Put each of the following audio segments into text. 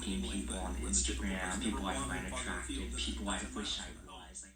liking people on Instagram, people I find attractive, people I wish I was. Like,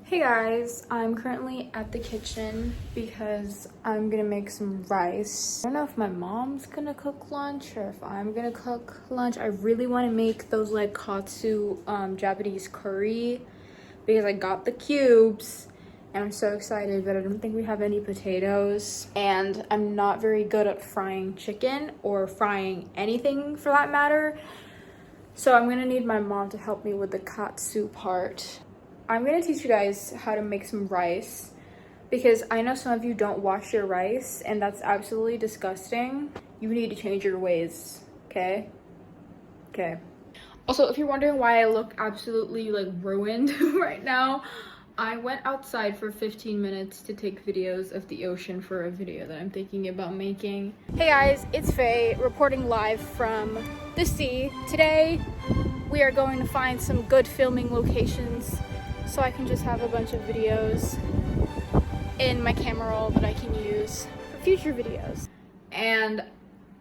Hey guys, I'm currently at the kitchen because I'm gonna make some rice. I don't know if my mom's gonna cook lunch or if I'm gonna cook lunch. I really want to make those like katsu Japanese curry because I got the cubes and I'm so excited, but I don't think we have any potatoes. And I'm not very good at frying chicken or frying anything for that matter. So I'm gonna need my mom to help me with the katsu part. I'm gonna teach you guys how to make some rice because I know some of you don't wash your rice and that's absolutely disgusting. You need to change your ways, okay? Okay. Also, if you're wondering why I look absolutely like ruined right now, I went outside for 15 minutes to take videos of the ocean for a video that I'm thinking about making. Hey guys, it's Faye reporting live from the sea. Today, we are going to find some good filming locations so I can just have a bunch of videos in my camera roll that I can use for future videos. And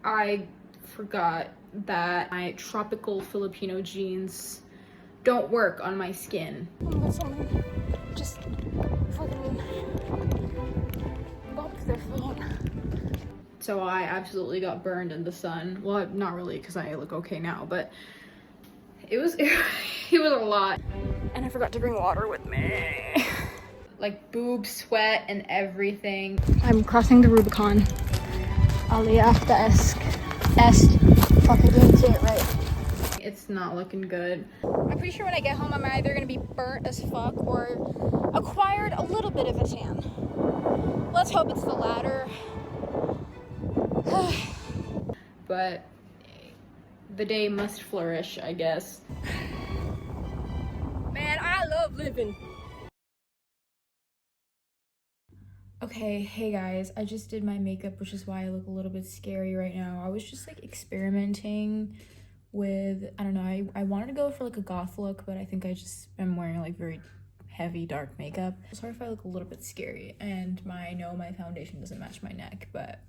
I forgot that my tropical Filipino jeans don't work on my skin. Oh my god, someone just fucking bumped their phone. So I absolutely got burned in the sun. Well, not really because I look okay now, but it was a lot. And I forgot to bring water with me. Like boob sweat and everything. I'm crossing the Rubicon. Aliafta-esque. Fuck, I didn't say it right. It's not looking good. I'm pretty sure when I get home, I'm either gonna be burnt as fuck or acquired a little bit of a tan. Let's hope it's the latter. But the day must flourish, I guess. Man, I love living. Okay, hey guys, I just did my makeup, which is why I look a little bit scary right now. I was just like experimenting with, I don't know, I wanted to go for like a goth look, but I think I just am wearing like very heavy dark makeup. Sorry if I look a little bit scary, and I know my foundation doesn't match my neck, but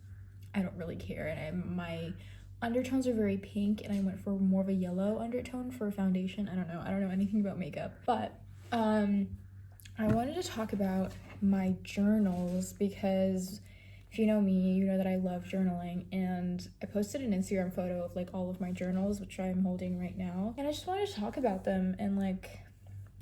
I don't really care. And my undertones are very pink and I went for more of a yellow undertone for foundation. I don't know anything about makeup, but I wanted to talk about my journals because if you know me, you know that I love journaling, and I posted an Instagram photo of like all of my journals, which I'm holding right now, and I just wanted to talk about them and like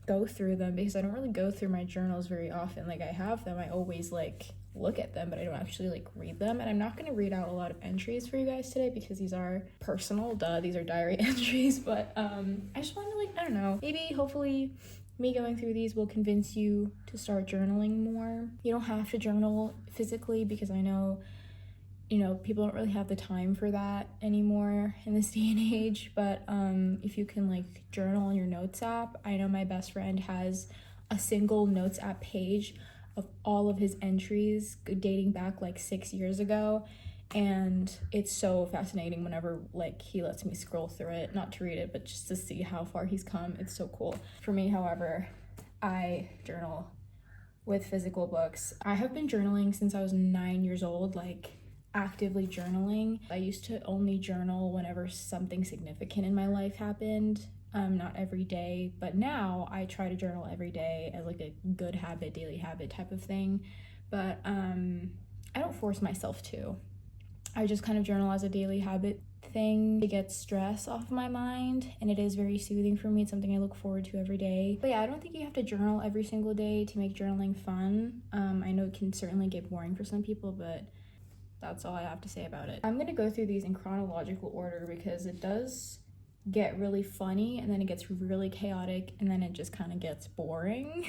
go through them because I don't really go through my journals very often. Like I have them, I always like look at them, but I don't actually like read them. And I'm not going to read out a lot of entries for you guys today because these are personal, these are diary entries, but I just want to like, I don't know, maybe hopefully me going through these will convince you to start journaling more. You don't have to journal physically because I know, you know, people don't really have the time for that anymore in this day and age, but if you can like journal on your notes app, I know my best friend has a single notes app page of all of his entries dating back like 6 years ago, and it's so fascinating whenever like he lets me scroll through it, not to read it but just to see how far he's come. It's so cool. For me, however, I journal with physical books. I have been journaling since I was 9 years old, like actively journaling. I used to only journal whenever something significant in my life happened, not every day, but now I try to journal every day as like a good habit, daily habit type of thing. But I don't force myself to. I just kind of journal as a daily habit thing to get stress off my mind, and it is very soothing for me. It's something I look forward to every day. But yeah, I don't think you have to journal every single day to make journaling fun. I know it can certainly get boring for some people, but That's all I have to say about it. I'm gonna go through these in chronological order because it does get really funny and then it gets really chaotic and then it just kind of gets boring.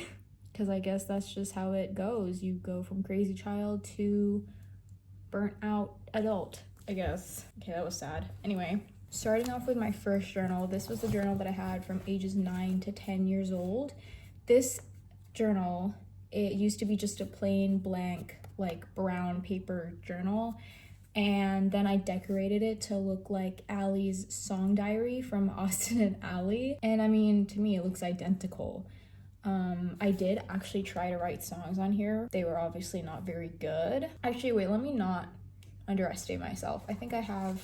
Because I guess that's just how it goes. You go from crazy child to burnt out adult, I guess. Okay, that was sad. Anyway, starting off with my first journal. This was the journal that I had from ages 9 to 10 years old. This journal, it used to be just a plain blank, like brown paper journal. And then I decorated it to look like Allie's song diary from Austin and Allie. And I mean, to me, it looks identical. I did actually try to write songs on here. They were obviously not very good. Actually, wait, let me not underestimate myself. I think I have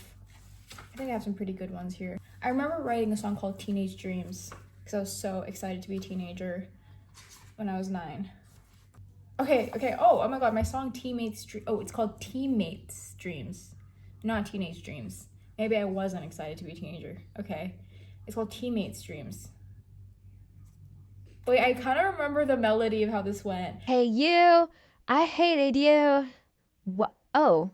some pretty good ones here. I remember writing a song called Teenage Dreams because I was so excited to be a teenager when I was 9. Okay. Oh my god, my song it's called Teammates Dreams, not Teenage Dreams. Maybe I wasn't excited to be a teenager. Okay. It's called Teammates Dreams. Wait, I kind of remember the melody of how this went. Hey you, I hated you. What? Oh.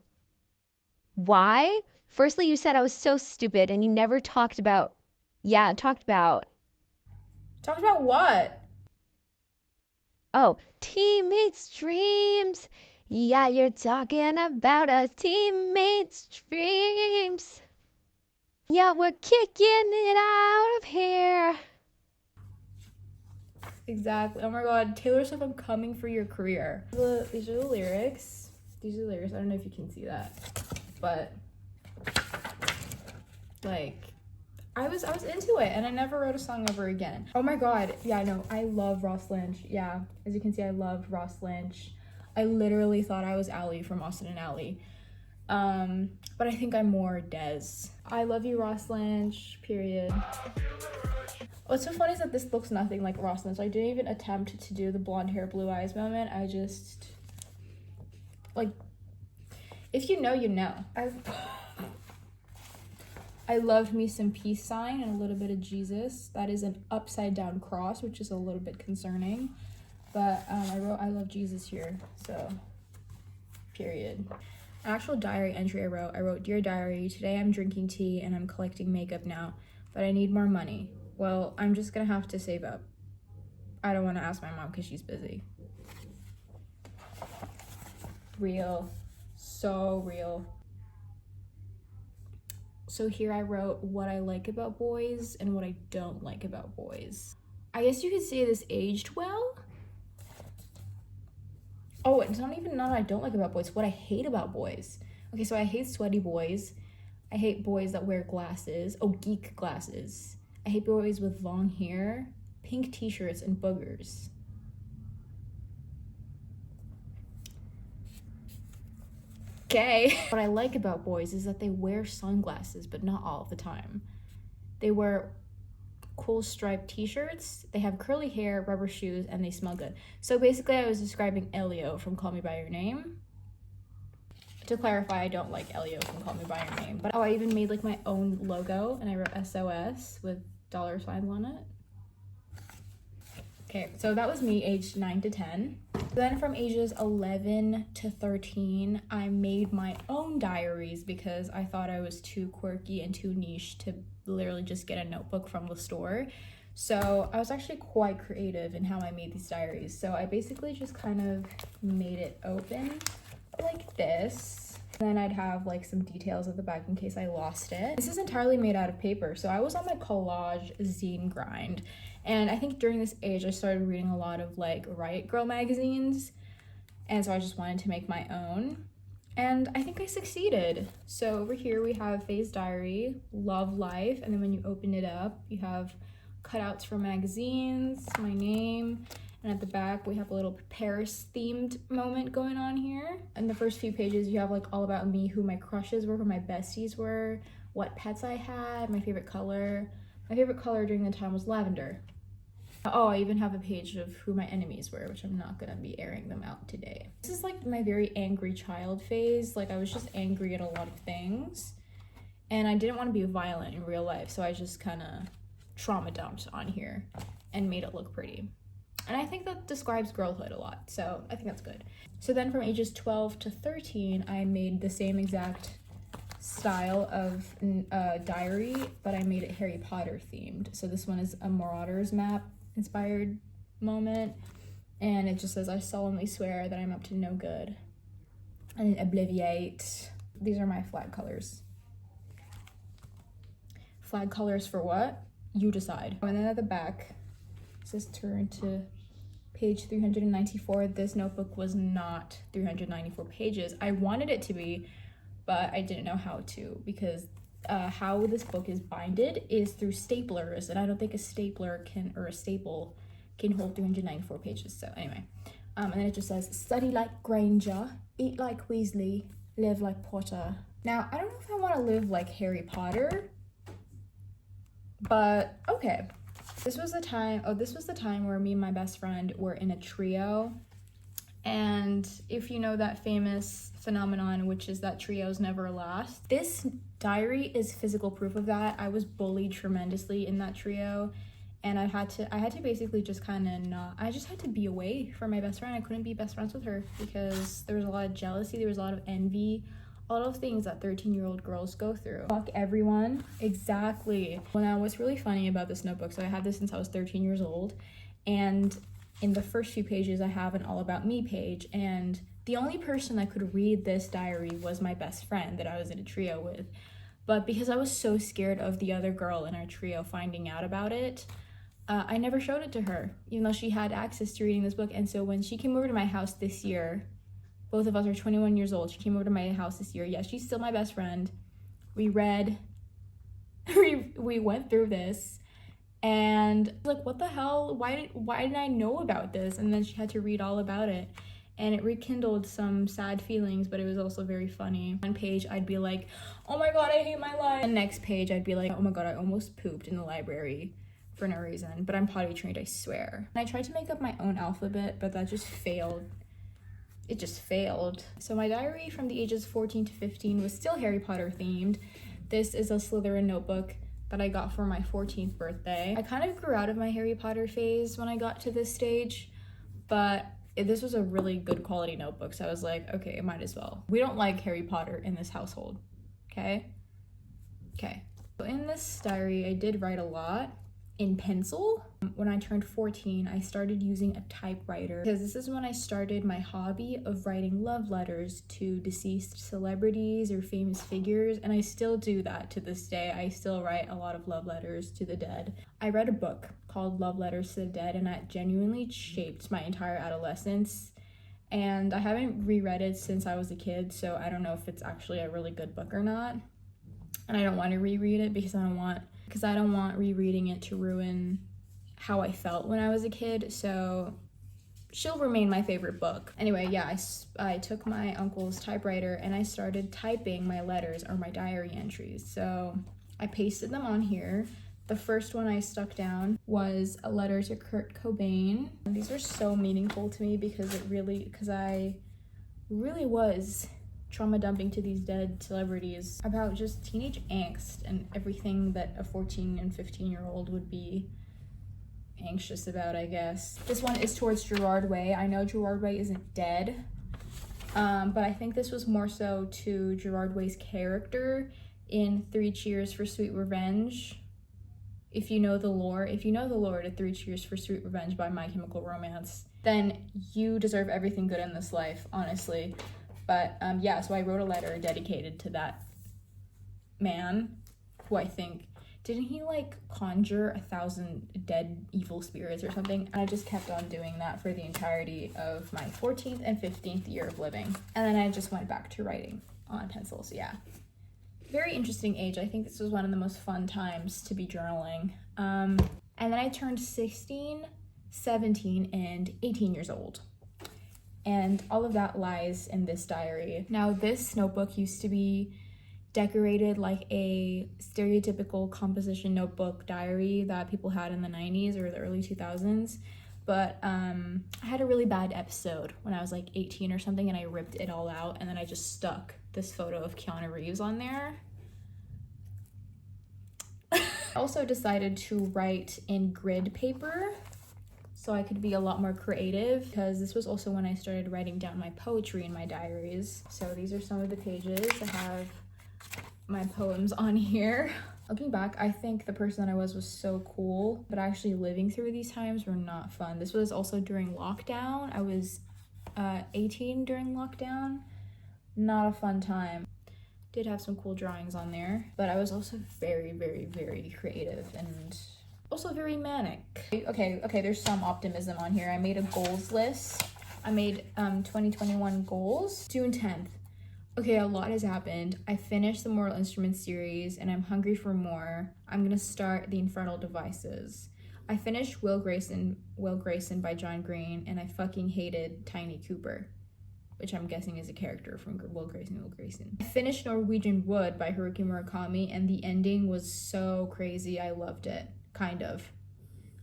Why? Firstly, you said I was so stupid and you never talked about... Talked about what? Oh, teammates' dreams. Yeah, you're talking about us teammates' dreams. Yeah, we're kicking it out of here. Exactly. Oh my god, Taylor Swift, I'm coming for your career. These are the lyrics. I don't know if you can see that, but like I was into it and I never wrote a song ever again. Oh my god, yeah, no, I love Ross Lynch. Yeah, as you can see, I love Ross Lynch. I literally thought I was Allie from Austin and Allie. But I think I'm more Des. I love you, Ross Lynch, period. What's so funny is that this looks nothing like Ross Lynch. I didn't even attempt to do the blonde hair, blue eyes moment. I just, like, if you know, you know. I love me some peace sign and a little bit of Jesus. That is an upside down cross, which is a little bit concerning. But I wrote I love Jesus here, so period. An actual diary entry I wrote, Dear Diary, today I'm drinking tea and I'm collecting makeup now, but I need more money. Well, I'm just gonna have to save up. I don't want to ask my mom because she's busy. Real. So real. So here I wrote what I like about boys and what I don't like about boys. I guess you could say this aged well. Oh, it's not even what I don't like about boys, what I hate about boys. Okay, so I hate sweaty boys. I hate boys that wear glasses. Oh, geek glasses. I hate boys with long hair, pink t-shirts, and boogers. Okay. What I like about boys is that they wear sunglasses, but not all of the time. They wear cool striped t-shirts, they have curly hair, rubber shoes, and they smell good. So basically I was describing Elio from Call Me By Your Name. To clarify, I don't like Elio from Call Me By Your Name. But I even made like my own logo and I wrote SOS with $ signs on it. Okay, so that was me aged 9 to 10. Then from ages 11 to 13, I made my own diaries because I thought I was too quirky and too niche to literally just get a notebook from the store. So I was actually quite creative in how I made these diaries. So I basically just kind of made it open like this. Then I'd have like some details at the back in case I lost it. This is entirely made out of paper. So I was on my collage zine grind. And I think during this age, I started reading a lot of like Riot Girl magazines. And so I just wanted to make my own. And I think I succeeded. So over here we have Faye's Diary, Love Life. And then when you open it up, you have cutouts from magazines, my name. And at the back, we have a little Paris-themed moment going on here. In the first few pages, you have like all about me, who my crushes were, who my besties were, what pets I had, my favorite color. My favorite color during the time was lavender. Oh, I even have a page of who my enemies were, which I'm not gonna be airing them out today. This is like my very angry child phase. Like I was just angry at a lot of things. And I didn't want to be violent in real life, so I just kind of trauma dumped on here and made it look pretty. And I think that describes girlhood a lot, so I think that's good. So then from ages 12 to 13, I made the same exact style of diary, but I made it Harry Potter themed. So this one is a Marauders map inspired moment, and it just says, I solemnly swear that I'm up to no good and obliviate. These are my flag colors. Flag colors for what? You decide. And then at the back, it says turn to page 394. This notebook was not 394 pages. I wanted it to be, but I didn't know how to, because how this book is binded is through staplers, and I don't think a stapler or a staple can hold 394 pages. So anyway, and then it just says, study like Granger, eat like Weasley, live like Potter. Now, I don't know if I want to live like Harry Potter, but okay. This was the time where me and my best friend were in a trio. And if you know that famous phenomenon, which is that trios never last, this diary is physical proof of that. I was bullied tremendously in that trio, and I had to basically just kind of I just had to be away from my best friend. I couldn't be best friends with her because there was a lot of jealousy, there was a lot of envy, all of things that 13-year-old girls go through. Fuck everyone. Exactly. Well, now what's really funny about this notebook, so I had this since I was 13 years old, and in the first few pages I have an all about me page, and the only person that could read this diary was my best friend that I was in a trio with. But because I was so scared of the other girl in our trio finding out about it, I never showed it to her, even though she had access to reading this book. And so when she came over to my house this year, both of us are 21 years old. She came over to my house this year. Yes, she's still my best friend. We read, we went through this, and like, what the hell? Why didn't I know about this? And then she had to read all about it, and it rekindled some sad feelings, but it was also very funny. One page I'd be like, oh my god, I hate my life. The next page I'd be like, oh my god, I almost pooped in the library for no reason, but I'm potty trained, I swear. And I tried to make up my own alphabet, but that just failed. It just failed. So my diary from the ages 14 to 15 was still Harry Potter themed. This is a Slytherin notebook that I got for my 14th birthday. I kind of grew out of my Harry Potter phase when I got to this stage, but this was a really good quality notebook, so I was like, okay, it might as well. We don't like Harry Potter in this household, okay? Okay. So in this diary, I did write a lot in pencil. When I turned 14, I started using a typewriter because this is when I started my hobby of writing love letters to deceased celebrities or famous figures, and I still do that to this day. I still write a lot of love letters to the dead. I read a book called Love Letters to the Dead, and that genuinely shaped my entire adolescence, and I haven't reread it since I was a kid, so I don't know if it's actually a really good book or not, and I don't want to reread it because I don't want rereading it to ruin how I felt when I was a kid, so she'll remain my favorite book. Anyway, yeah, I took my uncle's typewriter and I started typing my letters or my diary entries. So I pasted them on here. The first one I stuck down was a letter to Kurt Cobain. And these are so meaningful to me because I really was trauma dumping to these dead celebrities about just teenage angst and everything that a 14 and 15-year-old would be anxious about, I guess. This one is towards Gerard Way. I know Gerard Way isn't dead, but I think this was more so to Gerard Way's character in 3 Cheers for Sweet Revenge. If you know the lore to 3 Cheers for Sweet Revenge by My Chemical Romance, then you deserve everything good in this life, honestly. But yeah, so I wrote a letter dedicated to that man, who I think, didn't he like conjure 1,000 dead evil spirits or something? And I just kept on doing that for the entirety of my 14th and 15th year of living. And then I just went back to writing on pencil, so yeah. Very interesting age. I think this was one of the most fun times to be journaling. And then I turned 16, 17, and 18 years old. And all of that lies in this diary. Now, this notebook used to be decorated like a stereotypical composition notebook diary that people had in the 90s or the early 2000s. But I had a really bad episode when I was like 18 or something, and I ripped it all out, and then I just stuck this photo of Keanu Reeves on there. I also decided to write in grid paper. so I could be a lot more creative, because this was also when I started writing down my poetry in my diaries. So these are some of the pages. I have my poems on here. Looking back, I think the person that I was so cool, but actually living through these times were not fun. This was also during lockdown. I was 18 during lockdown. Not a fun time. Did have some cool drawings on there, but I was also very, very, very creative and also very manic. Okay, there's some optimism on here. I made a goals list. I made 2021 goals. June 10th. Okay, a lot has happened. I finished the Mortal Instruments series and I'm hungry for more. I'm gonna start The Infernal Devices. I finished Will Grayson by John Green, and I fucking hated Tiny Cooper, which I'm guessing is a character from Will Grayson. I finished Norwegian Wood by Haruki Murakami, and the ending was so crazy. I loved it, kind of.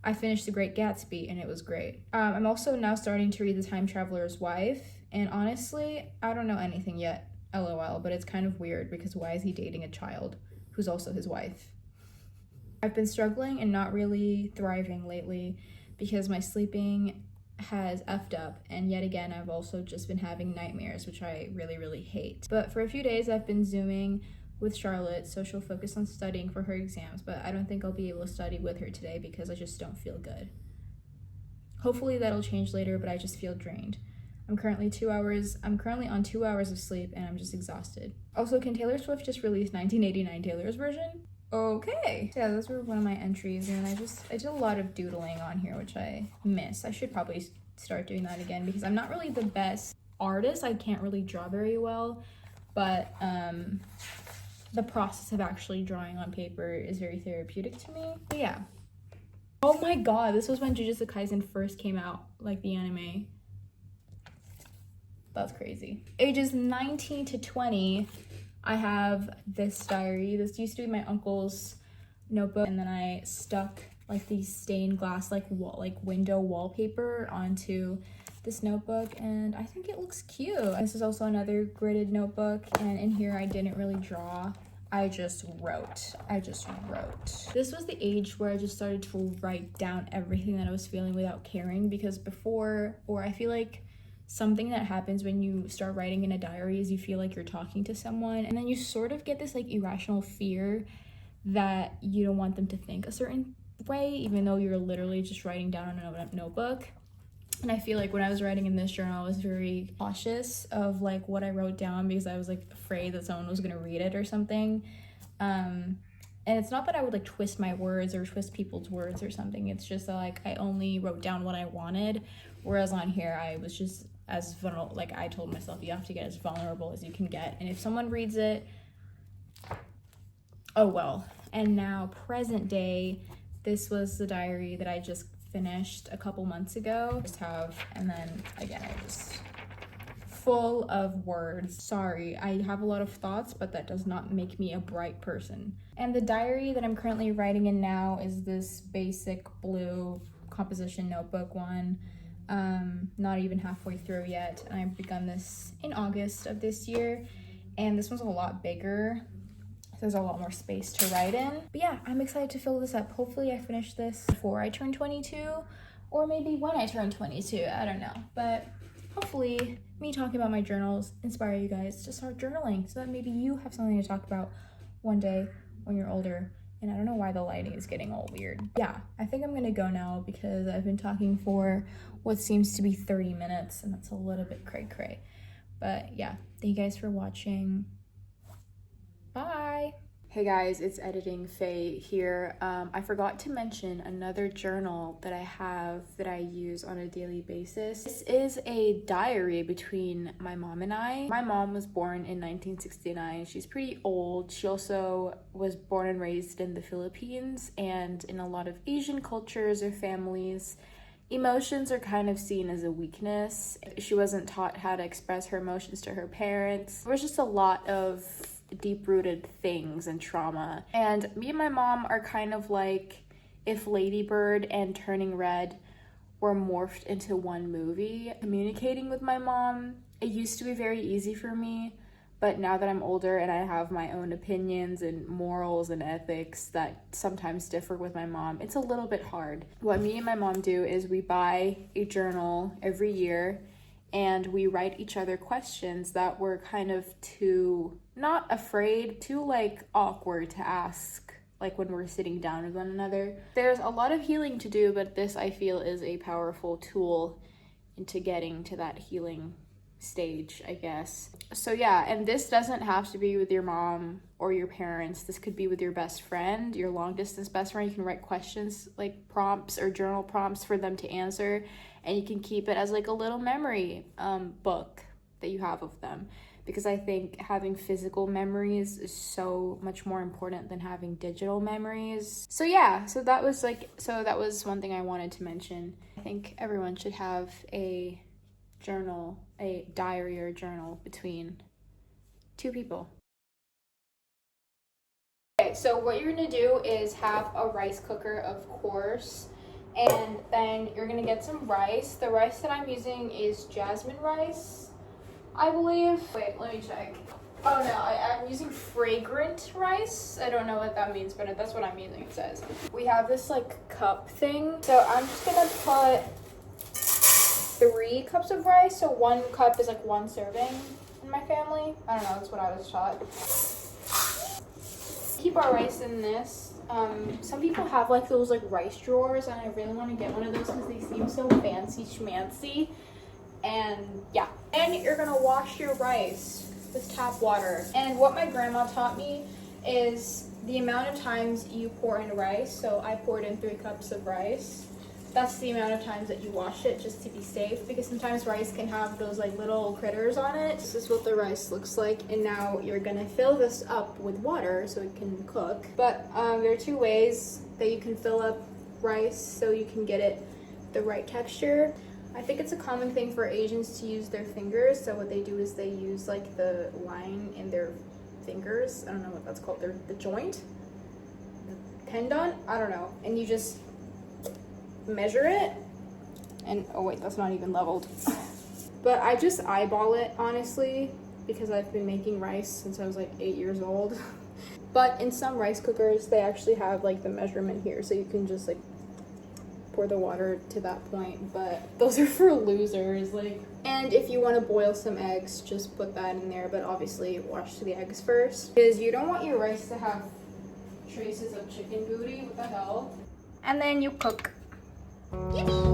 I finished The Great Gatsby, and it was great. I'm also now starting to read The Time Traveler's Wife, and honestly, I don't know anything yet, LOL, but it's kind of weird because why is he dating a child who's also his wife? I've been struggling and not really thriving lately because my sleeping has effed up, and yet again I've also just been having nightmares, which I really, really hate. But for a few days I've been Zooming with Charlotte, so she'll focus on studying for her exams, but I don't think I'll be able to study with her today because I just don't feel good. Hopefully that'll change later, but I just feel drained. I'm currently on 2 hours of sleep and I'm just exhausted. Also, can Taylor Swift just release 1989 Taylor's version? Okay. Yeah, those were one of my entries, and I did a lot of doodling on here, which I miss. I should probably start doing that again because I'm not really the best artist. I can't really draw very well, but the process of actually drawing on paper is very therapeutic to me. But yeah. Oh my god, this was when Jujutsu Kaisen first came out, like the anime. That's crazy. Ages 19 to 20, I have this diary. This used to be my uncle's notebook, and then I stuck like these stained glass window wallpaper onto this notebook, and I think it looks cute. This is also another gridded notebook, and in here I didn't really draw. I just wrote. This was the age where I just started to write down everything that I was feeling without caring, because before, or I feel like something that happens when you start writing in a diary is you feel like you're talking to someone, and then you sort of get this like irrational fear that you don't want them to think a certain way, even though you're literally just writing down on a notebook. And I feel like when I was writing in this journal, I was very cautious of like what I wrote down because I was like afraid that someone was gonna read it or something. And it's not that I would like twist my words or twist people's words or something. It's just that like I only wrote down what I wanted, whereas on here I was just as vulnerable. Like I told myself, you have to get as vulnerable as you can get, and if someone reads it, oh well. And now present day, this was the diary that I just finished a couple months ago. And then again, I just full of words. Sorry, I have a lot of thoughts, but that does not make me a bright person. And the diary that I'm currently writing in now is this basic blue composition notebook one. Not even halfway through yet, and I've begun this in August of this year, and this one's a lot bigger. There's a lot more space to write in. But yeah, I'm excited to fill this up. Hopefully I finish this before I turn 22, or maybe when I turn 22, I don't know. But hopefully me talking about my journals inspire you guys to start journaling so that maybe you have something to talk about one day when you're older. And I don't know why the lighting is getting all weird. Yeah, I think I'm gonna go now because I've been talking for what seems to be 30 minutes, and that's a little bit cray-cray. But yeah, thank you guys for watching. Bye. Hey guys, it's Editing Faye here. I forgot to mention another journal that I have that I use on a daily basis. This is a diary between my mom and I. My mom was born in 1969. She's pretty old. She also was born and raised in the Philippines, and in a lot of Asian cultures or families, emotions are kind of seen as a weakness. She wasn't taught how to express her emotions to her parents. There was just a lot of deep-rooted things and trauma, and me and my mom are kind of like if Lady Bird and Turning Red were morphed into one movie. Communicating with my mom, it used to be very easy for me, But now that I'm older and I have my own opinions and morals and ethics that sometimes differ with my mom, it's a little bit hard. What me and my mom do is we buy a journal every year and we write each other questions that we're kind of too, not afraid, too like awkward to ask, like when we're sitting down with one another. There's a lot of healing to do, but this I feel is a powerful tool into getting to that healing stage, I guess. So yeah, and this doesn't have to be with your mom or your parents. This could be with your best friend, your long distance best friend. You can write questions like prompts or journal prompts for them to answer, and you can keep it as like a little memory book that you have of them, because I think having physical memories is so much more important than having digital memories. So yeah, so that was one thing I wanted to mention. I think everyone should have a journal, a diary or journal between two people. Okay, so what you're gonna do is have a rice cooker, of course, and then you're gonna get some rice. The rice that I'm using is jasmine rice, I believe. Wait, let me check. Oh no, I'm using fragrant rice. I don't know what that means, but that's what I'm using, it says. We have this like cup thing. So I'm just gonna put 3 cups of rice, so 1 cup is like 1 serving in my family. I don't know, that's what I was taught. Keep our rice in this. Some people have like those like rice drawers, and I really want to get one of those because they seem so fancy schmancy. And yeah, and you're gonna wash your rice with tap water. And what my grandma taught me is the amount of times you pour in rice. So I poured in 3 cups of rice. That's the amount of times that you wash it, just to be safe, because sometimes rice can have those like little critters on it. This is what the rice looks like, and now you're gonna fill this up with water so it can cook. But there are 2 ways that you can fill up rice so you can get it the right texture. I think it's a common thing for Asians to use their fingers, so what they do is they use like the line in their fingers. I don't know what that's called, the joint? The tendon? I don't know. And you just measure it, and oh wait, that's not even leveled. But I just eyeball it, honestly, because I've been making rice since I was like 8 years old. But in some rice cookers, they actually have like the measurement here, so you can just like pour the water to that point. But those are for losers. Like, and if you want to boil some eggs, just put that in there, but obviously wash the eggs first, because you don't want your rice to have traces of chicken booty. What the hell? And then you cook. Yippee!